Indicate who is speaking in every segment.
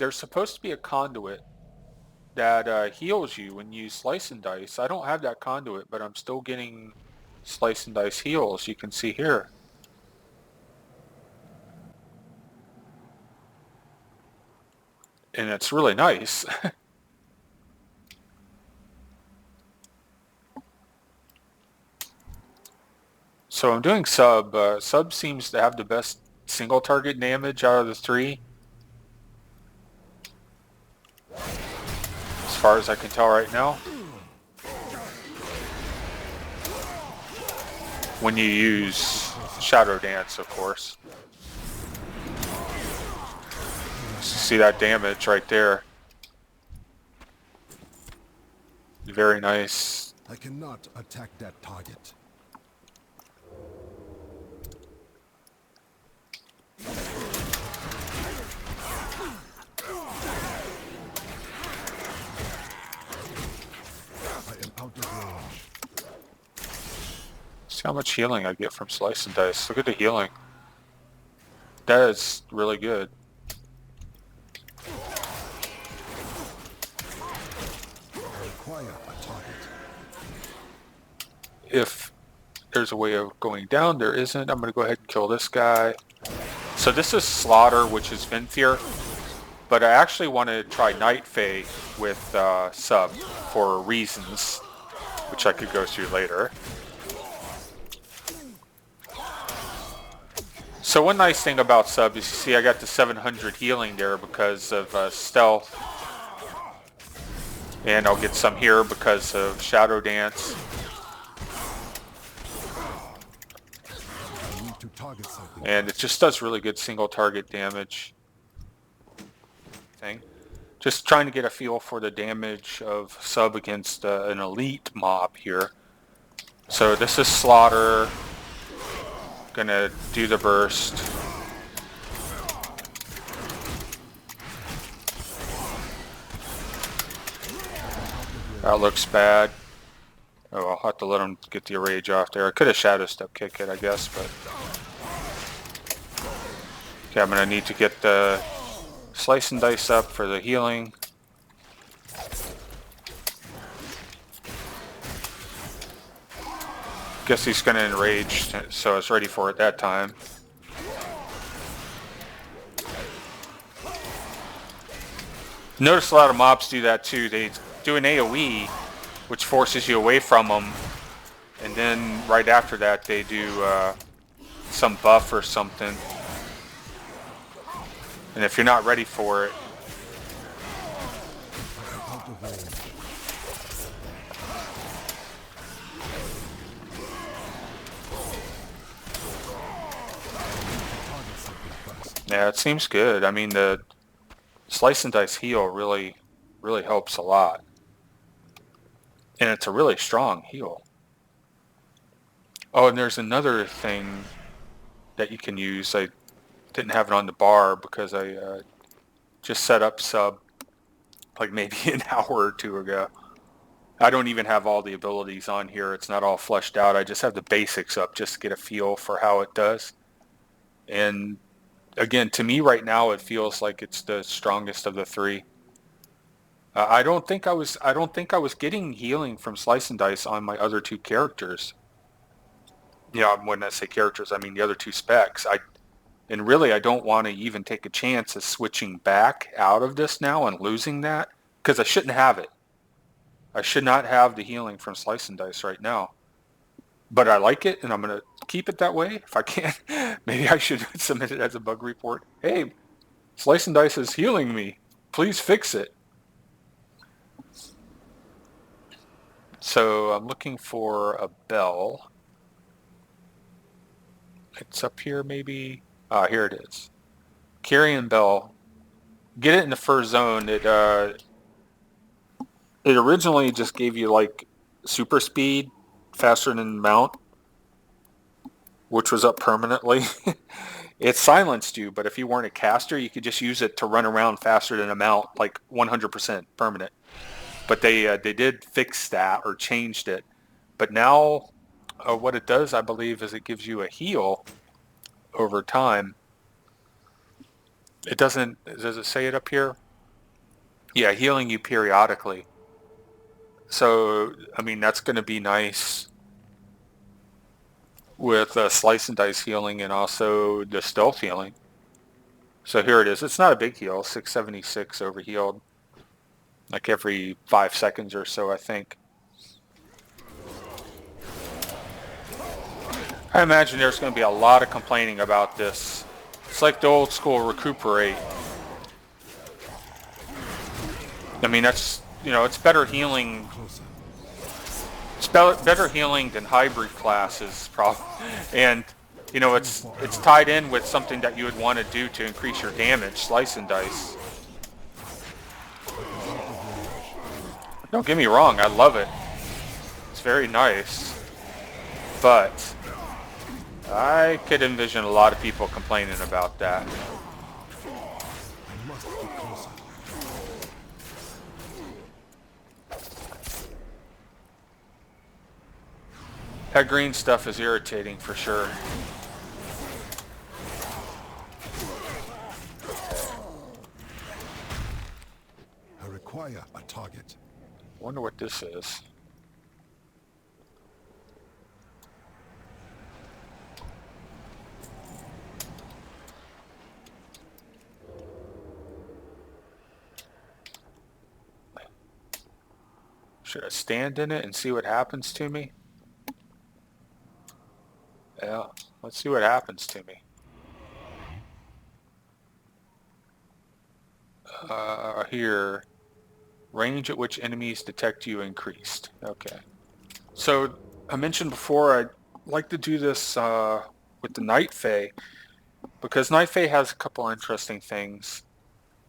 Speaker 1: there's supposed to be a conduit that heals you when you slice and dice. I don't have that conduit, but I'm still getting slice and dice heals. You can see here. And it's really nice. So I'm doing sub. Sub seems to have the best single target damage out of the three, as far as I can tell right now. When you use Shadow Dance, of course. See that damage right there. Very nice.
Speaker 2: I cannot attack that target. I am out of range.
Speaker 1: See how much healing I get from Slice and Dice. Look at the healing. That is really good. If there's a way of going down, there isn't. I'm going to go ahead and kill this guy. So this is Slaughter, which is Venthyr. But I actually want to try Night Fae with sub for reasons, which I could go through later. So one nice thing about sub is, you see I got the 700 healing there because of stealth. And I'll get some here because of Shadow Dance. And it just does really good single target damage. Just trying to get a feel for the damage of sub against an elite mob here. So this is Slaughter. Gonna do the burst. That looks bad. Oh, I'll have to let him get the rage off there. I could have Shadow Step Kick it, I guess, but... Okay, I'm gonna need to get the Slice and Dice up for the healing. Guess he's gonna enrage, so I was ready for it that time. Notice a lot of mobs do that too. They do an AoE, which forces you away from them, and then right after that they do some buff or something. And if you're not ready for it, yeah, it seems good. I mean, the Slice and Dice heal really helps a lot. And it's a really strong heal. Oh, and there's another thing that you can use. I didn't have it on the bar because I just set up sub like maybe an hour or two ago. I don't even have all the abilities on here. It's not all fleshed out. I just have the basics up just to get a feel for how it does. And again, to me right now, it feels like it's the strongest of the three. I don't think I was getting healing from Slice and Dice on my other two characters. Yeah, when I say characters, I mean the other two specs. And really, I don't want to even take a chance of switching back out of this now and losing that, because I shouldn't have it. I should not have the healing from Slice and Dice right now. But I like it, and I'm going to keep it that way if I can. Maybe I should submit it as a bug report. Hey, Slice and Dice is healing me. Please fix it. So I'm looking for a bell. It's up here maybe. Ah, here it is. Carrion Bell. Get it in the first zone. It originally just gave you like super speed, faster than mount, which was up permanently. It silenced you, but if you weren't a caster, you could just use it to run around faster than a mount, like 100% permanent. But they did fix that or changed it. But now what it does, I believe, is it gives you a heal over time. It doesn't, does it say it up here? Yeah, healing you periodically. So, I mean, that's going to be nice with slice and dice healing and also the stealth healing. So here it is. It's not a big heal, 676 overhealed, like every 5 seconds or so, I think. I imagine there's going to be a lot of complaining about this. It's like the old school recuperate. I mean, that's, it's better healing.
Speaker 2: Closer.
Speaker 1: It's better healing than hybrid classes, probably. And, it's tied in with something that you would want to do to increase your damage, slice and dice. Don't get me wrong, I love it. It's very nice. But I could envision a lot of people complaining about that.
Speaker 2: I must be closer.
Speaker 1: That green stuff is irritating for sure.
Speaker 2: I require a target.
Speaker 1: Wonder what this is. Should I stand in it and see what happens to me? Yeah, let's see what happens to me. Here, range at which enemies detect you increased. Okay. So I mentioned before I'd like to do this with the Night Fae because Night Fae has a couple interesting things.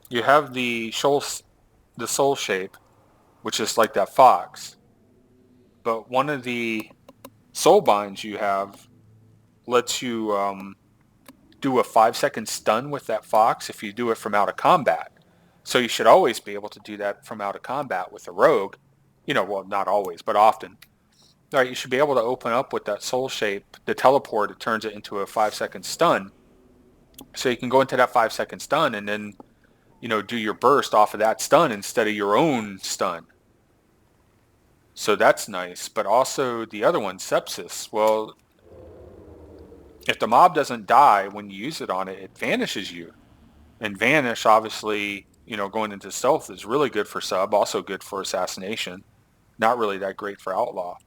Speaker 1: You have the soul shape, which is like that fox. But one of the soul binds you have lets you do a 5 second stun with that fox if you do it from out of combat. So you should always be able to do that from out of combat with a rogue. Well, not always, but often. All right, you should be able to open up with that soul shape, the teleport, it turns it into a 5 second stun. So you can go into that 5 second stun and then, do your burst off of that stun instead of your own stun. So that's nice. But also the other one, sepsis. Well, if the mob doesn't die when you use it on it, it vanishes you. And vanish, obviously, going into stealth is really good for sub, also good for assassination. Not really that great for outlaw.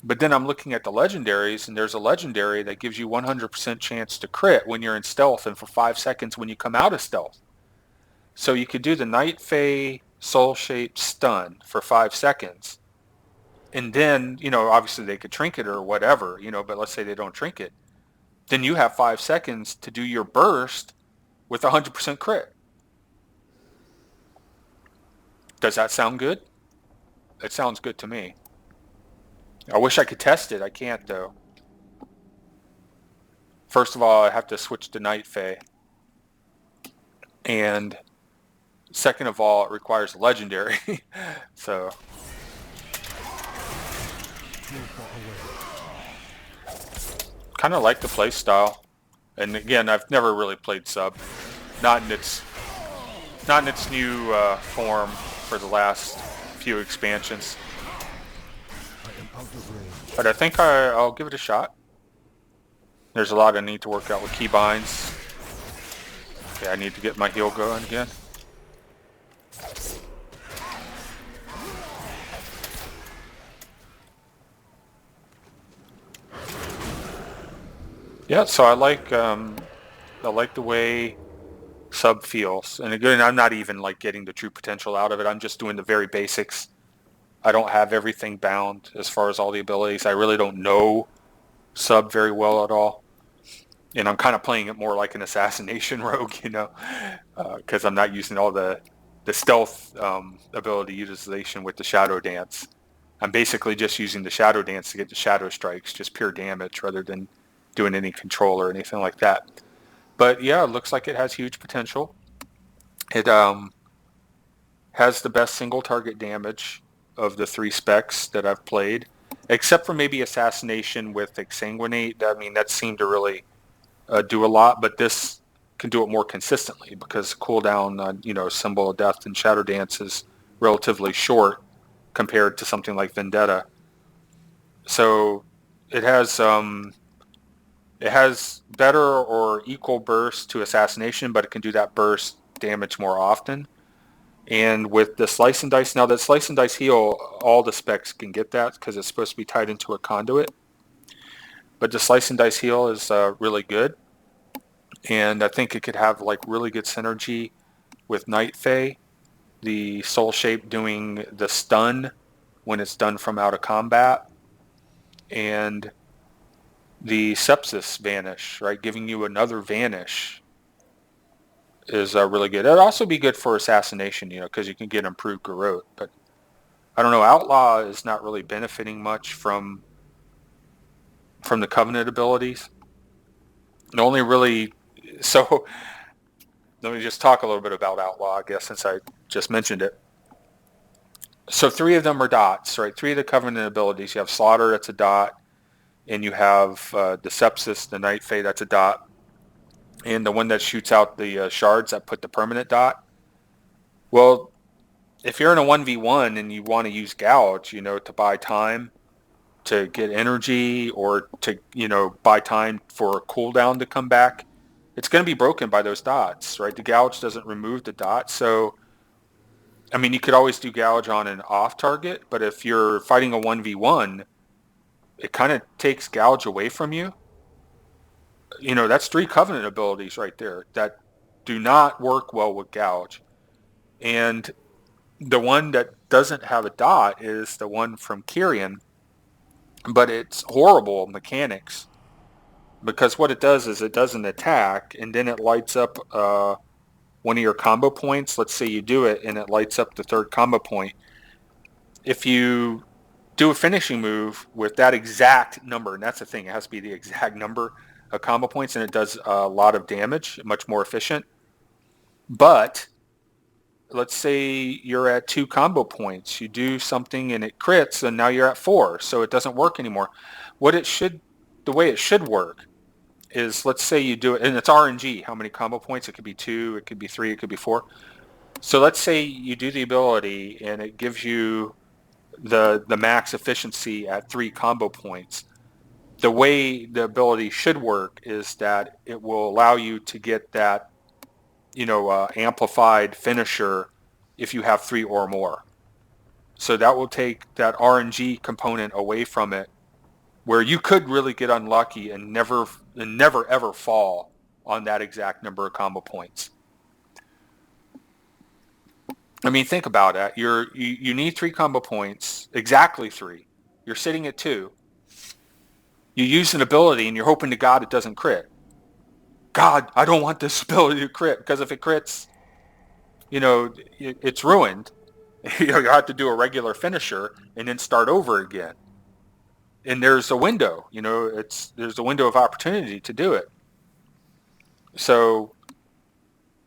Speaker 1: But then I'm looking at the legendaries, and there's a legendary that gives you 100% chance to crit when you're in stealth and for 5 seconds when you come out of stealth. So you could do the Night Fae Soul Shape Stun for 5 seconds. And then, obviously they could trinket or whatever, but let's say they don't trinket. Then you have 5 seconds to do your burst with 100% crit. Does that sound good? It sounds good to me. I wish I could test it. I can't, though. First of all, I have to switch to Night Fae. And second of all, it requires a legendary. So,
Speaker 2: Too far away.
Speaker 1: kind of like the play style. And again, I've never really played sub. Not in its new form for the last few expansions.
Speaker 2: I am out of range.
Speaker 1: But I think I'll give it a shot. There's a lot I need to work out with keybinds. Okay, I need to get my heal going again. Yeah, so I like the way sub feels. And again, I'm not even like getting the true potential out of it. I'm just doing the very basics. I don't have everything bound as far as all the abilities. I really don't know sub very well at all. And I'm kind of playing it more like an assassination rogue, because I'm not using all the stealth ability utilization with the shadow dance. I'm basically just using the shadow dance to get the shadow strikes, just pure damage rather than doing any control or anything like that. But yeah, it looks like it has huge potential. It has the best single target damage of the three specs that I've played, except for maybe assassination with exsanguinate. I mean, that seemed to really do a lot, but this can do it more consistently because cooldown on, Symbol of Death and Shadow Dance is relatively short compared to something like Vendetta. So it has better or equal burst to Assassination, but it can do that burst damage more often. And with the Slice and Dice, now that Slice and Dice heal, all the specs can get that because it's supposed to be tied into a conduit. But the Slice and Dice heal is really good. And I think it could have like really good synergy with Night Fae. The Soul Shape doing the stun when it's done from out of combat. And the Sepsis Vanish, right? Giving you another Vanish is really good. It'd also be good for Assassination, because you can get improved Garrote. But I don't know, Outlaw is not really benefiting much from the Covenant abilities. The only really, so let me just talk a little bit about Outlaw, I guess, since I just mentioned it. So 3 of them are dots, right? 3 of the Covenant abilities. You have Slaughter, that's a dot, and you have the Sepsis, the Night Fae, that's a dot, and the one that shoots out the shards that put the permanent dot. Well, if you're in a 1v1 and you want to use Gouge, to buy time to get energy or to, buy time for a cooldown to come back, it's going to be broken by those dots, right? The Gouge doesn't remove the dot. So, I mean, you could always do Gouge on an off target, but if you're fighting a 1v1, it kind of takes Gouge away from you. That's 3 Covenant abilities right there that do not work well with Gouge. And the one that doesn't have a dot is the one from Kyrian, but it's horrible mechanics because what it does is it does an attack and then it lights up one of your combo points. Let's say you do it and it lights up the 3rd combo point. If you do a finishing move with that exact number, and that's the thing, it has to be the exact number of combo points, and it does a lot of damage, much more efficient. But let's say you're at 2 combo points, you do something and it crits, and now you're at 4, so it doesn't work anymore. The way it should work is, let's say you do it, and it's RNG, how many combo points, it could be 2, it could be 3, it could be 4. So let's say you do the ability and it gives you the max efficiency at 3 combo points. The way the ability should work is that it will allow you to get that amplified finisher if you have 3 or more. So that will take that RNG component away from it, where you could really get unlucky and never ever fall on that exact number of combo points. I mean, think about it. You need 3 combo points, exactly 3. You're sitting at 2. You use an ability and you're hoping to God it doesn't crit. God, I don't want this ability to crit, because if it crits, it's ruined. You have to do a regular finisher and then start over again. And there's a window, there's a window of opportunity to do it. So,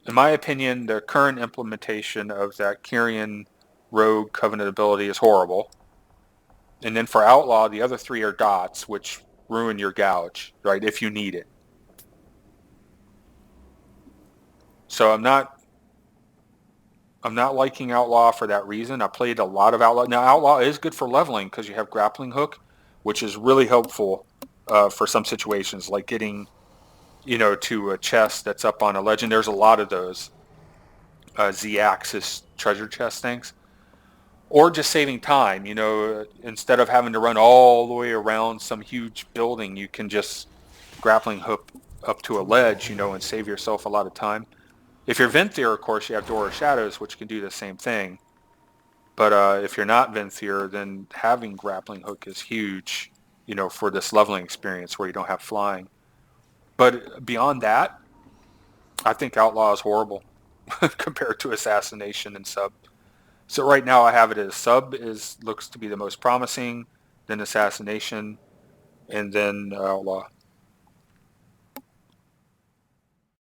Speaker 1: in my opinion, the current implementation of that Kyrian Rogue Covenant ability is horrible. And then for Outlaw, the other 3 are dots, which ruin your Gouge, right, if you need it. So I'm not liking Outlaw for that reason. I played a lot of Outlaw. Now, Outlaw is good for leveling because you have Grappling Hook, which is really helpful for some situations, like getting, to a chest that's up on a legend. There's a lot of those Z-axis treasure chest things. Or just saving time, instead of having to run all the way around some huge building, you can just grappling hook up to a ledge, and save yourself a lot of time. If you're Venthyr, of course, you have Door of Shadows, which can do the same thing. But if you're not Venthyr, then having grappling hook is huge, for this leveling experience where you don't have flying. But beyond that, I think Outlaw is horrible compared to Assassination and Sub. So right now I have it as Sub looks to be the most promising, then Assassination, and then Outlaw.